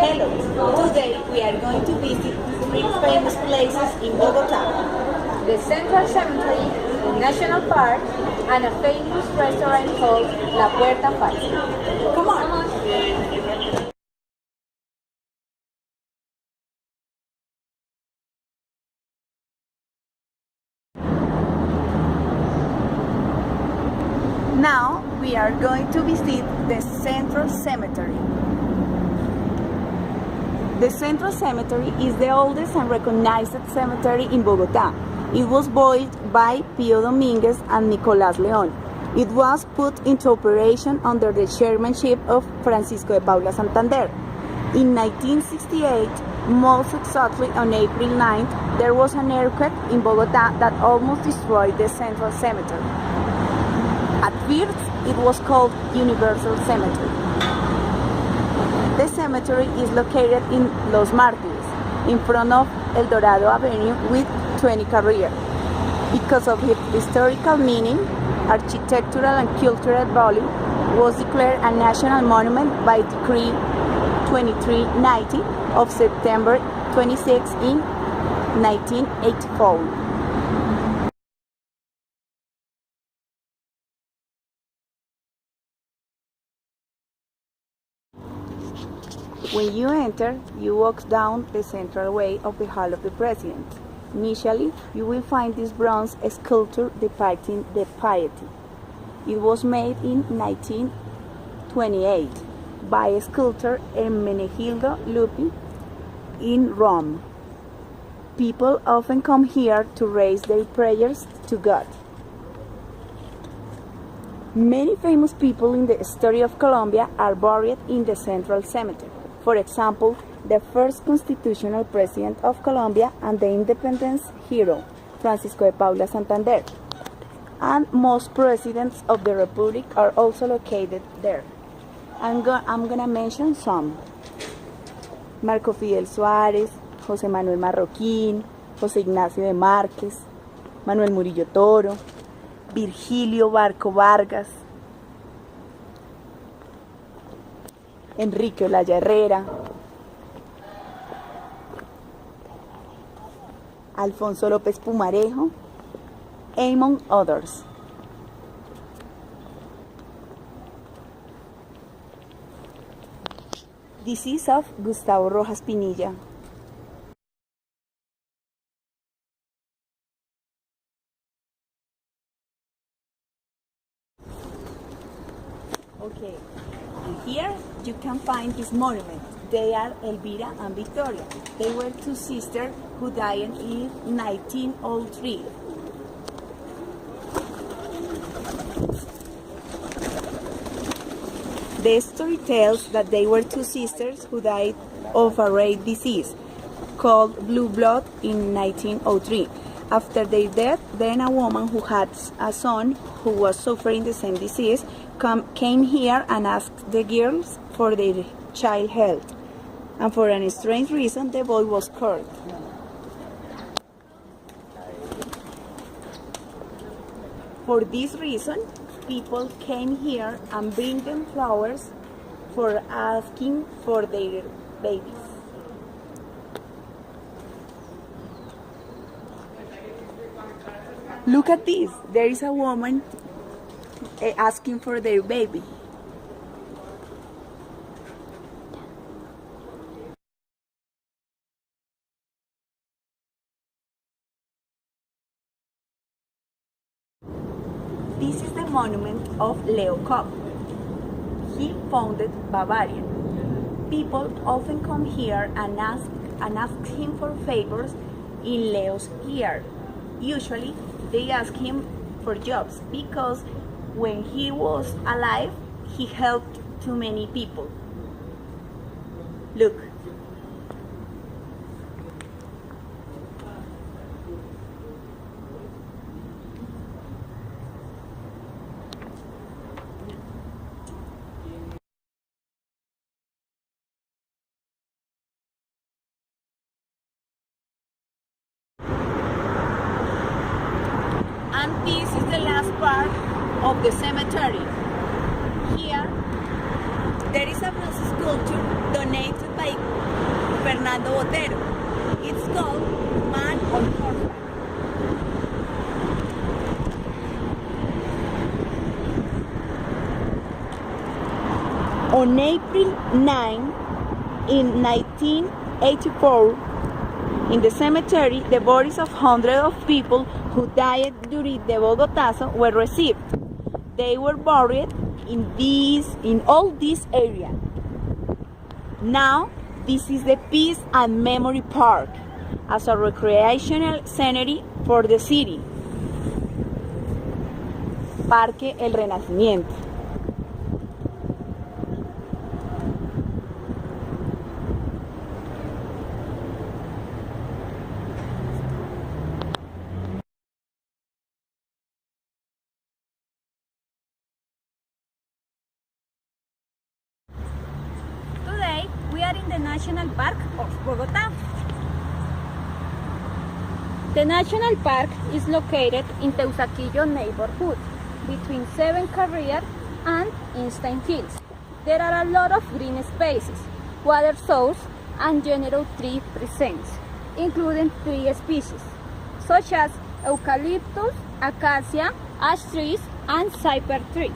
Hello, today we are going to visit three famous places in Bogota. The Central Cemetery, the National Park, and a famous restaurant called La Puerta Falsa. Come on! Now we are going to visit the Central Cemetery. The Central Cemetery is the oldest and recognized cemetery in Bogota. It was built by Pío Domínguez and Nicolás León. It was put into operation under the chairmanship of Francisco de Paula Santander. In 1968, most exactly on April 9th, there was an earthquake in Bogota that almost destroyed the Central Cemetery. At first, it was called Universal Cemetery. The cemetery is located in Los Mártires, in front of El Dorado Avenue with 20 Carrier. Because of its historical meaning, architectural and cultural value, was declared a national monument by Decree 2390 of September 26 in 1984. When you enter, you walk down the central way of the Hall of the President. Initially, you will find this bronze sculpture depicting the Piety. It was made in 1928 by sculptor Hermenegildo Lupi in Rome. People often come here to raise their prayers to God. Many famous people in the story of Colombia are buried in the Central Cemetery. For example, the first constitutional president of Colombia and the independence hero, Francisco de Paula Santander. And most presidents of the Republic are also located there. I'm gonna mention some. Marco Fidel Suárez, José Manuel Marroquín, José Ignacio de Márquez, Manuel Murillo Toro, Virgilio Barco Vargas, Enrique Olaya Herrera, Alfonso López Pumarejo, among others. This is of Gustavo Rojas Pinilla. Okay, here you can find this monument. They are Elvira and Victoria. They were two sisters who died in 1903. The story tells that they were two sisters who died of a rare disease called blue blood in 1903. After their death, then a woman who had a son who was suffering the same disease came here and asked the girls for their child health. And for a strange reason, the boy was cured. For this reason, people came here and bring them flowers for asking for their babies. Look at this. There is a woman asking for their baby. This is the monument of Leo Kopp. He founded Bavarian. People often come here and ask him for favors in Leo's year. Usually, they ask him for jobs because when he was alive, he helped too many people. Look. And this is the last part of the cemetery. Here, there is a bronze sculpture donated by by Fernando Botero. It's called Man on Horseback. On April 9, in 1984, in the cemetery, the bodies of hundreds of people who died during the Bogotazo were received. They were buried in all this area. Now, this is the Peace and Memory Park as a recreational scenery for the city. Parque El Renacimiento. Today, we are in the National Park of Bogotá. The National Park is located in Teusaquillo neighborhood, between 7 Carrier and Einstein Hills. There are a lot of green spaces, water source, and general tree presence, including 3 species, such as eucalyptus, acacia, ash trees, and cypress trees.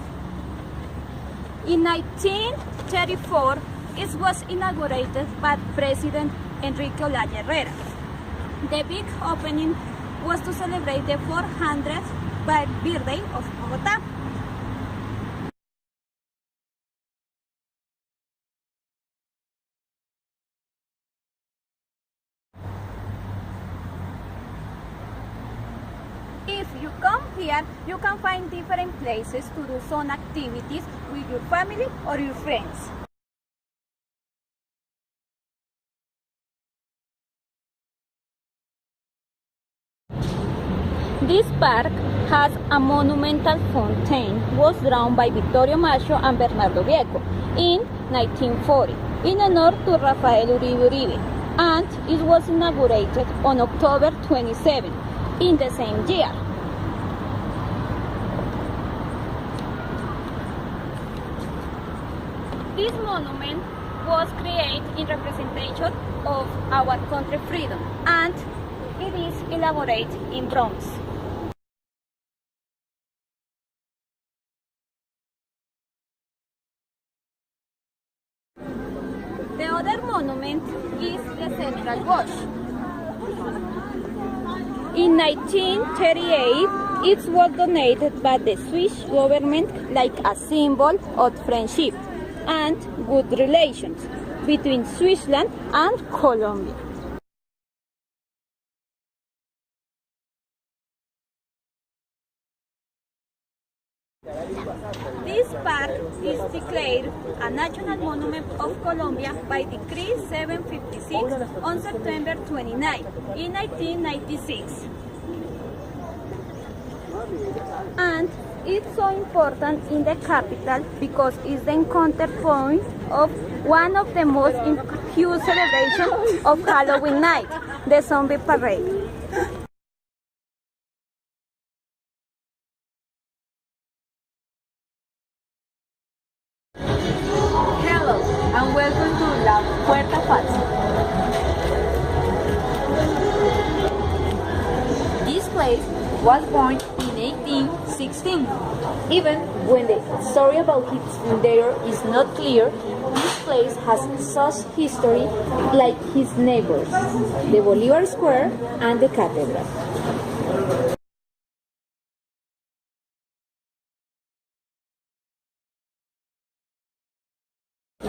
In 1934, it was inaugurated by President Enrique Olaya Herrera. The big opening was to celebrate the 400th birthday of Bogotá. If you come here, you can find different places to do some activities with your family or your friends. This park has a monumental fountain was drawn by Vittorio Macho and Bernardo Vieco in 1940 in honor to Rafael Uribe Uribe, and it was inaugurated on October 27 in the same year. This monument was created in representation of our country freedom, and it is elaborated in bronze. The other monument is the Central Watch. In 1938, it was donated by the Swiss government like a symbol of friendship and good relations between Switzerland and Colombia. This park is declared a National Monument of Colombia by Decree 756 on September 29 in 1996. And it's so important in the capital because it's the encounter point of one of the most huge celebrations of Halloween night, the Zombie Parade. Hello and welcome to La Puerta Falsa. This place was born in 1816. Even when the story about its founder is not clear, this place has such history like his neighbors, the Bolivar Square and the Cathedral.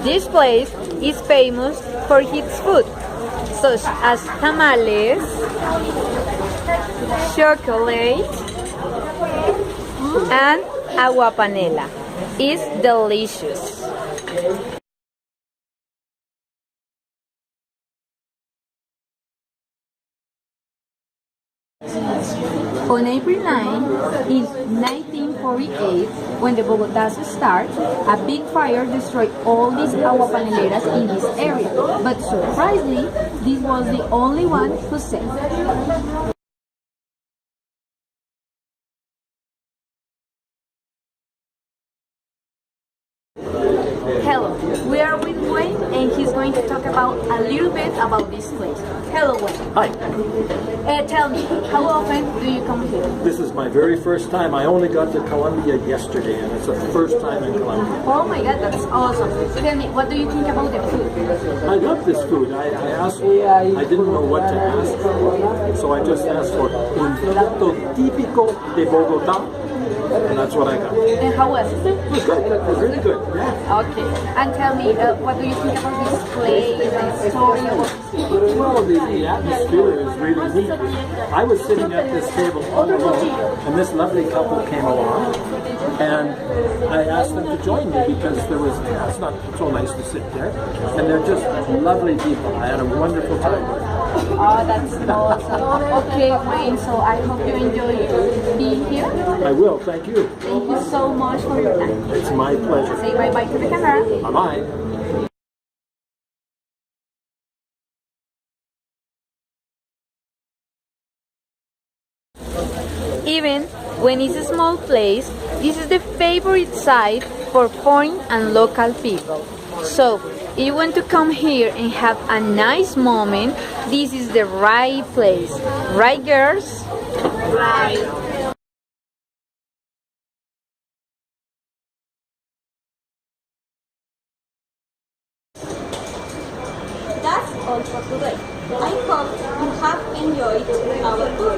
This place is famous for its food, such as tamales, chocolate, and agua panela. It's delicious. On April 9, in 1948, when the Bogotazo started, a big fire destroyed all these agua paneleras in this area. But surprisingly, this was the only one who saved. Hello, we are with Wayne and he's going to talk about a little bit about this place. Hello Wayne. Hi, Tell me, how often do you come here? this is my very first time. I only got to Colombia yesterday, and it's the first time in Colombia. Oh my god, that's awesome. Tell me, what do you think about the food? I love this food. I asked, I didn't know what to ask, so I just asked for un plato típico de Bogotá, and that's what I got. It And how was it? was good. It was really good. Yeah. Okay, and tell me, what do you think about this place, the story? Well, the atmosphere is really neat. I was sitting at this table all alone, and this lovely couple came along, and I asked them to join me because it's not so nice to sit there, and they're just lovely people. I had a wonderful time with them. Oh, that's awesome. Okay, Wayne, so I hope you enjoy being here. I will, thank you. Thank you so much for your time. It's my pleasure. Say bye-bye to the camera. Bye-bye. Even when it's a small place, this is the favorite site for foreign and local people. So, if you want to come here and have a nice moment, this is the right place. Right, girls? Right. That's all for today. I hope you have enjoyed our tour.